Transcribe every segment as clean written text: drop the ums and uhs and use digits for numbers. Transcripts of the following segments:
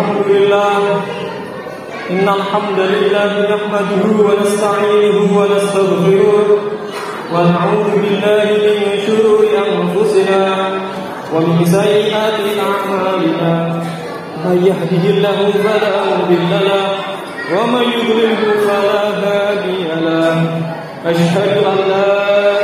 Alhamdulillah, innal hamdalillah nahmaduhu wa nasta'inuhu wa nastaghfiruh wa na'udzu billahi min shururi anfusina wa min sayyiati a'malina. May yahdihillahu fala mudilla lahu wa may yudlilhu fala hadiya lahu. Asyhadu an la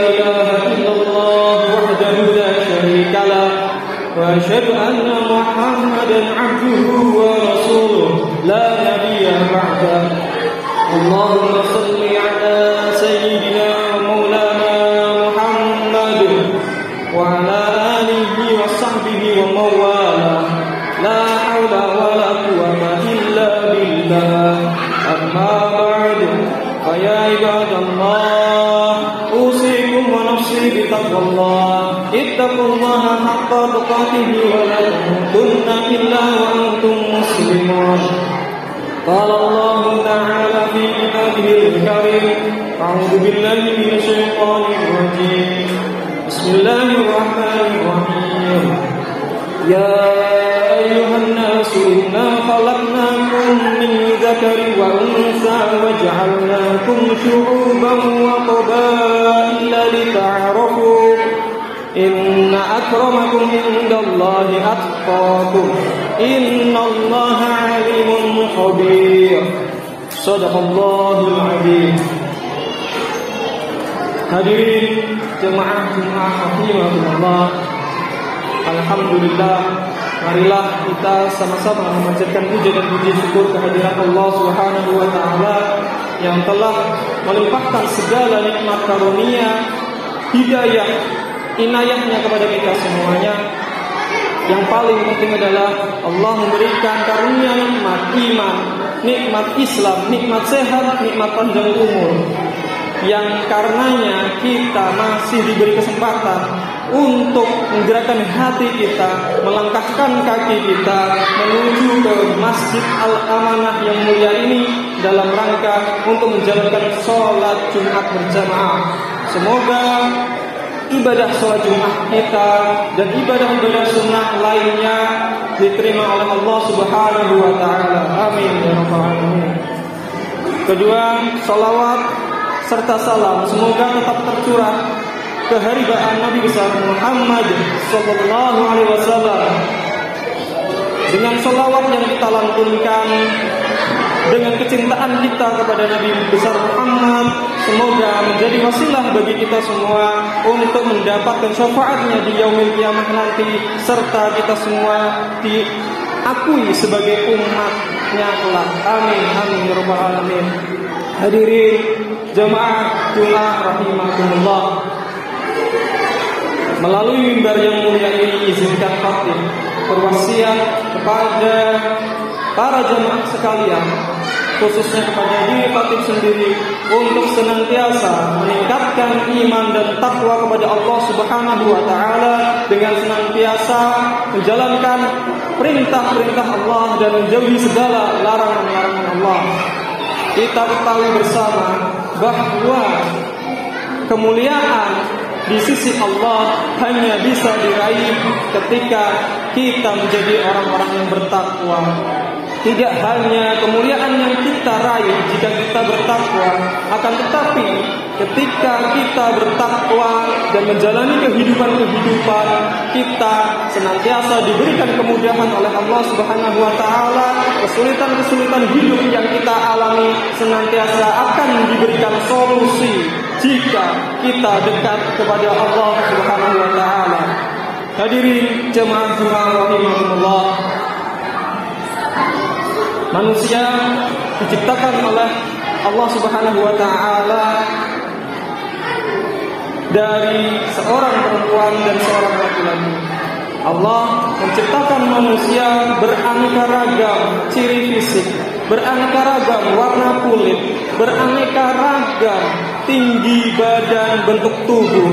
ilaha illallah wahdahu la syarika lahu wa asyhadu anna Muhammadan 'abduhu wa rasuluh la nabiyya ba'dahu. Allahumma shalli 'ala sayyidina maulana Muhammad wa 'ala alihi wa sahbihi wa mawala. La haula wa la quwwata illa billah. Amma ba'du, fa ya ibadallah, usikum wa nafsi bi taqwallah. Ittaqullaha haqqa tuqatih wa la tamutunna illa wa antum muslimun. Qala Allah ta'ala fi kitabihil karim, a'udzu billahi minasy syaithanir rajim. Bismillahirrahmanirrahim. Ya ayyuhan nasu inna khalaqnakum min dzakarin wa untha wa ja'alnakum syu'uban wa qabaila lita'arafu. Inna akramakum indallahi atqakum. Innallaha 'alimun khabir. Shadaqallahul 'azim. Hadirin jemaah rahimahumullah, alhamdulillah, marilah kita sama-sama memanjatkan puja dan puji syukur kehadirat Allah Subhanahu wa taala yang telah melimpahkan segala nikmat karunia, hidayah, inayahnya kepada kita semuanya. Yang paling penting adalah Allah memberikan karunia nikmat iman, nikmat Islam, nikmat sehat, nikmat panjang umur, yang karenanya kita masih diberi kesempatan untuk menggerakkan hati kita, melangkahkan kaki kita menuju ke Masjid Al-Amanah yang mulia ini dalam rangka untuk menjalankan sholat Jumat berjamaah. Semoga ibadah sholat Jumat kita dan ibadah-ibadah sunnah lainnya diterima oleh Allah Subhanahu wa ta'ala. Amin ya rabbal alamin. Kedua, salawat serta salam semoga tetap tercurah keharibaan Nabi besar Muhammad sallallahu alaihi wasallam. Dengan salawat yang kita lantunkan, dengan kecintaan kita kepada Nabi besar Muhammad, semoga menjadi wasilah bagi kita semua untuk mendapatkan syafaatnya di yaumil qiyamah nanti, serta kita semua diakui sebagai umatnya kelak. Amin amin ya rabbal alamin. Hadirin jemaah Jumat rahimahumullah, melalui mimbar yang mulia ini izinkan khatib berwasiat kepada para jemaah sekalian, khususnya kepada diri khatib sendiri, untuk senantiasa meningkatkan iman dan takwa kepada Allah Subhanahu wa taala dengan senantiasa menjalankan perintah-perintah Allah dan menjauhi segala larangan-larangan Allah. Kita ketahui bersama bahwa kemuliaan di sisi Allah hanya bisa diraih ketika kita menjadi orang-orang yang bertakwa. Tidak hanya kemuliaan yang kita raih jika kita bertakwa, akan tetapi ketika kita bertakwa dan menjalani kehidupan kita senantiasa diberikan kemudahan oleh Allah Subhanahu wa taala. Kesulitan-kesulitan hidup yang kita alami senantiasa akan diberikan solusi jika kita dekat kepada Allah Subhanahu wa taala. Hadirin jemaah rahimahumullah, manusia diciptakan oleh Allah Subhanahu wa taala dari seorang perempuan dan seorang laki-laki. Allah menciptakan manusia beraneka ragam ciri fisik, beraneka ragam warna kulit, beraneka ragam tinggi badan, bentuk tubuh,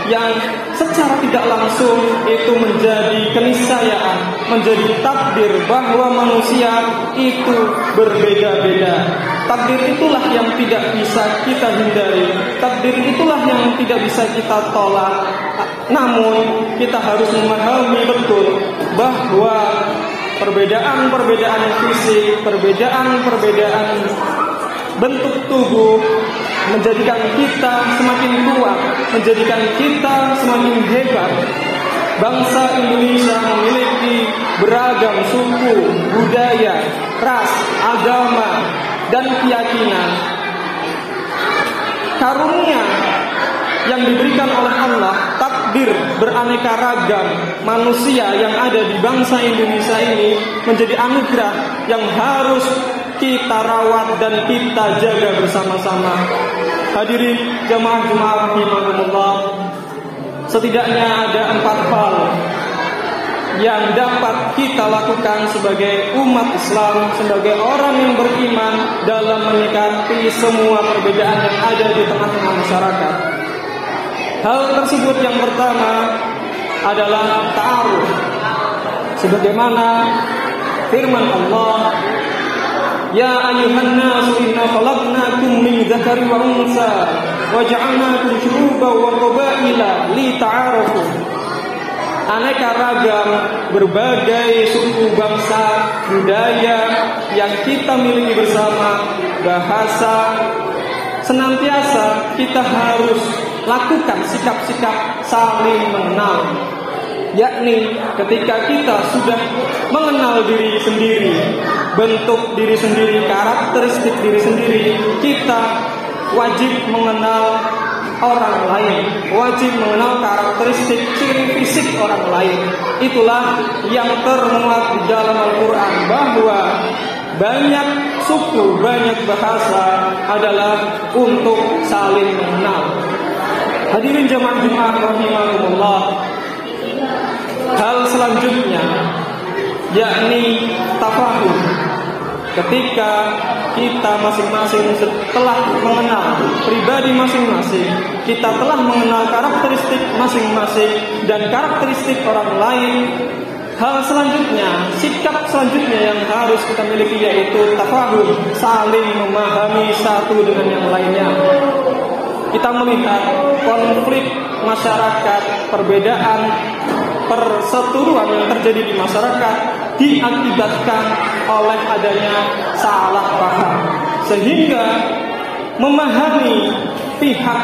yang secara tidak langsung itu menjadi keniscayaan, menjadi takdir bahwa manusia itu berbeda-beda. Takdir itulah yang tidak bisa kita hindari, takdir itulah yang tidak bisa kita tolak. Namun kita harus memahami betul bahwa perbedaan-perbedaan fisik, perbedaan-perbedaan bentuk tubuh menjadikan kita semakin kuat, menjadikan kita semakin hebat. Bangsa Indonesia memiliki beragam suku, budaya, ras, agama, dan keyakinan. Karunia yang diberikan oleh Allah, takdir beraneka ragam manusia yang ada di bangsa Indonesia ini menjadi anugerah yang harus kita rawat dan kita jaga bersama-sama. Hadirin jamaah rahimakumullah, setidaknya ada 4 hal yang dapat kita lakukan sebagai umat Islam, sebagai orang yang beriman dalam menyikapi semua perbedaan yang ada di tengah-tengah masyarakat. Hal tersebut yang pertama adalah ta'aruf. Sebagaimana firman Allah, Ya ayyuhan nasu inna khalaqnakum min dzakari wa unsa wa ja'alnakum syu'uban wa qabaila li ta'arafu. Aneka ragam berbagai suku bangsa, budaya yang kita miliki bersama, bahasa, senantiasa kita harus lakukan sikap-sikap saling mengenal. Yakni ketika kita sudah mengenal diri sendiri, bentuk diri sendiri, karakteristik diri sendiri, kita wajib mengenal orang lain, wajib mengenal karakteristik ciri fisik orang lain. Itulah yang termuat di dalam Al-Quran, bahwa banyak suku, banyak bahasa adalah untuk saling mengenal. Hadirin jamaah rahimakumullah, hal selanjutnya yakni tafahum. Ketika kita masing-masing telah mengenal pribadi masing-masing, kita telah mengenal karakteristik masing-masing dan karakteristik orang lain, hal selanjutnya, sikap selanjutnya yang harus kita miliki yaitu tafahum, saling memahami satu dengan yang lainnya. Kita melihat konflik masyarakat, perbedaan, perseteruan yang terjadi di masyarakat diakibatkan oleh adanya salah paham, sehingga memahami pihak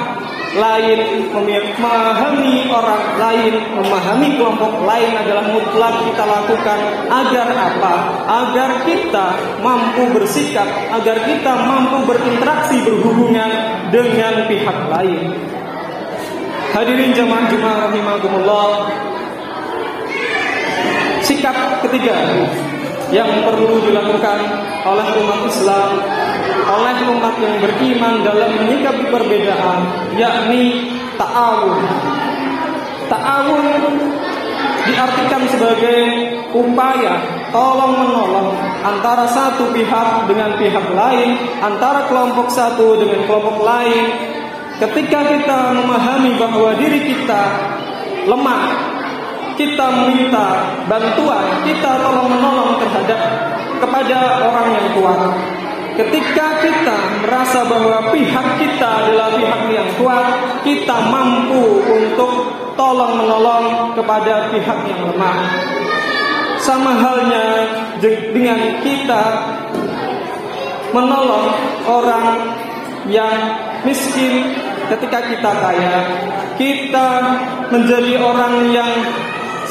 lain, memahami orang lain, memahami kelompok lain adalah mutlak kita lakukan. Agar apa? Agar kita mampu bersikap, agar kita mampu berinteraksi, berhubungan dengan pihak lain. Hadirin jamaah rahimakumullah, sikap ketiga yang perlu dilakukan oleh umat Islam, oleh umat yang beriman dalam menyikapi perbedaan, yakni ta'awun. Ta'awun diartikan sebagai upaya tolong-menolong antara satu pihak dengan pihak lain, antara kelompok satu dengan kelompok lain. Ketika kita memahami bahwa diri kita lemah, kita meminta bantuan, kita tolong-menolong kepada orang yang kuat. Ketika kita merasa bahwa pihak kita adalah pihak yang kuat, kita mampu untuk tolong-menolong kepada pihak yang lemah. Sama halnya dengan kita menolong orang yang miskin. Ketika kita kaya, kita menjadi orang yang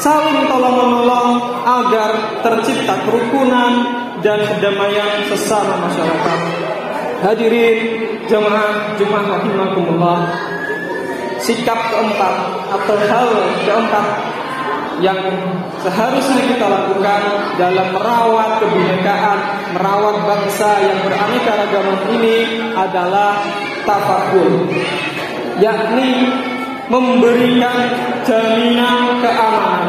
saling tolong-menolong agar tercipta kerukunan dan kedamaian sesama masyarakat. Hadirin jamaah rahimakumullah, sikap keempat atau hal keempat yang seharusnya kita lakukan dalam merawat kebinekaan, merawat bangsa yang beraneka ragam ini adalah tafakur, yakni memberikan jaminan keamanan,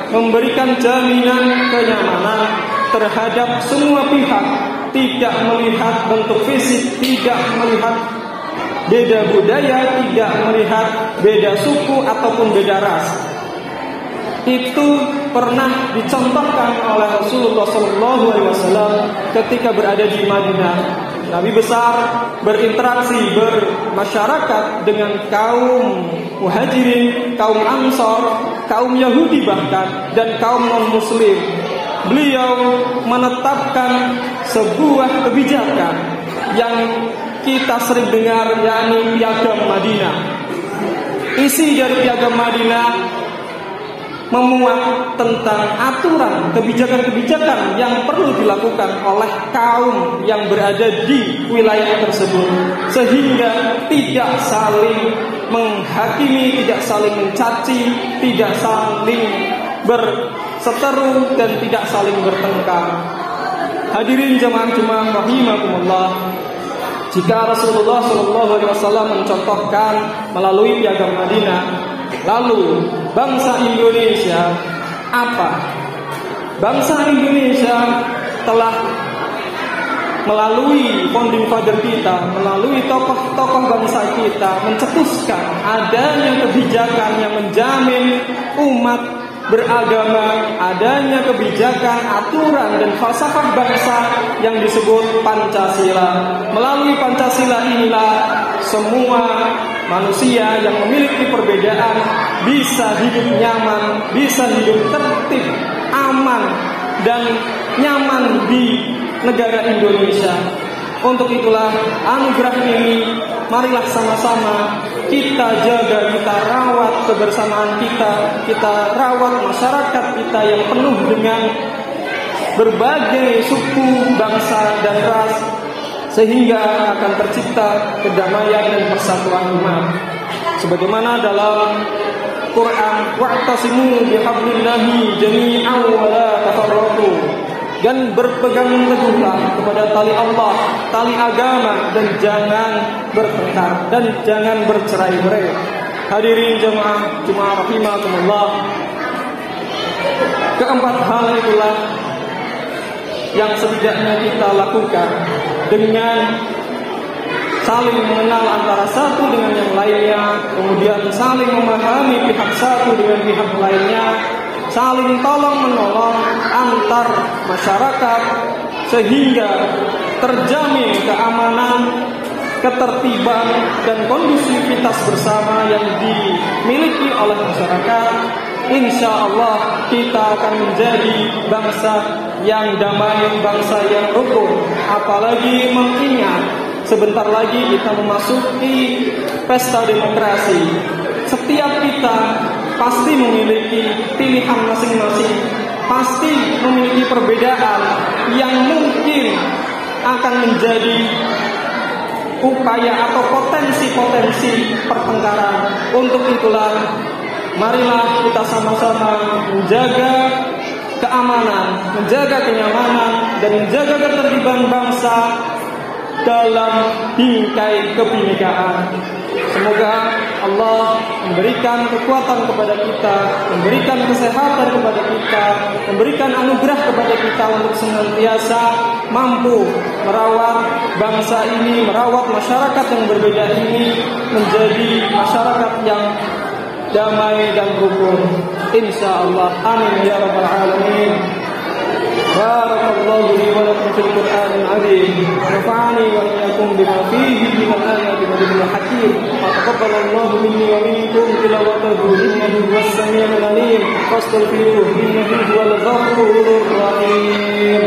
memberikan jaminan kenyamanan terhadap semua pihak, tidak melihat bentuk fisik, tidak melihat beda budaya, tidak melihat beda suku ataupun beda ras. Itu pernah dicontohkan oleh Rasulullah SAW ketika berada di Madinah. Nabi besar berinteraksi, bermasyarakat dengan kaum Muhajirin, kaum Ansor, kaum Yahudi bahkan, dan kaum non-Muslim. beliau menetapkan sebuah kebijakan yang kita sering dengar, yakni Piagam Madinah. Isi dari Piagam Madinah memuat tentang aturan, kebijakan-kebijakan yang perlu dilakukan oleh kaum yang berada di wilayah tersebut, sehingga tidak saling menghakimi, tidak saling mencaci, tidak saling berseteru, dan tidak saling bertengkar. Hadirin jemaah-jemaah rahimakumullah, jika Rasulullah SAW mencontohkan melalui Piagam Madinah, lalu bangsa Indonesia apa? Bangsa Indonesia telah melalui founding father kita, melalui tokoh-tokoh bangsa kita, mencetuskan adanya kebijakan yang menjamin umat beragama, adanya kebijakan, aturan, dan falsafah bangsa yang disebut Pancasila. Melalui Pancasila inilah semua manusia yang memiliki perbedaan bisa hidup nyaman, bisa hidup tertib, aman, dan nyaman di negara Indonesia. Untuk itulah anugerah ini, marilah sama-sama kita jaga, kita rawat kebersamaan kita rawat masyarakat kita yang penuh dengan berbagai suku, bangsa, dan ras, sehingga akan tercipta kedamaian dan persatuan umat. Sebagaimana dalam Quran, wa'tasimu bihablillahi jami'an wa la tafarraqu, dan berpegang teguhlah kepada tali Allah, tali agama, dan jangan bertengkar dan jangan bercerai-berai. Hadirin jemaah rahimakumullah, keempat hal itulah yang setidaknya kita lakukan dengan saling mengenal antara satu dengan yang lainnya, kemudian saling memahami pihak satu dengan pihak lainnya, saling tolong-menolong antar masyarakat, sehingga terjamin keamanan, ketertiban, dan kondusivitas bersama yang dimiliki oleh masyarakat. Insya Allah kita akan menjadi bangsa yang damai, bangsa yang rukun. Apalagi mengingat sebentar lagi kita memasuki pesta demokrasi. Setiap kita pasti memiliki pilihan masing-masing, pasti memiliki perbedaan yang mungkin akan menjadi upaya atau potensi-potensi pertengkaran. Untuk itulah, marilah kita sama-sama menjaga keamanan, menjaga kenyamanan, dan menjaga ketertiban bangsa dalam bingkai kebinekaan. Semoga Allah memberikan kekuatan kepada kita, memberikan kesehatan kepada kita, memberikan anugerah kepada kita untuk senantiasa mampu merawat bangsa ini, merawat masyarakat yang berbeda ini menjadi masyarakat yang damai dan rukun. Insya Allah. Amin ya rabbal alamin. Barakallahu li wa lakum fil Qur'anil azim. Nafa'ani wa iyyakum bima fihi minal ayati wa dhikril hakim. Taqabbalallahu minni wa minkum tilawatahu innahu huwas samiul alim. Fastaghfiruhu innahu huwal ghafurur rahim.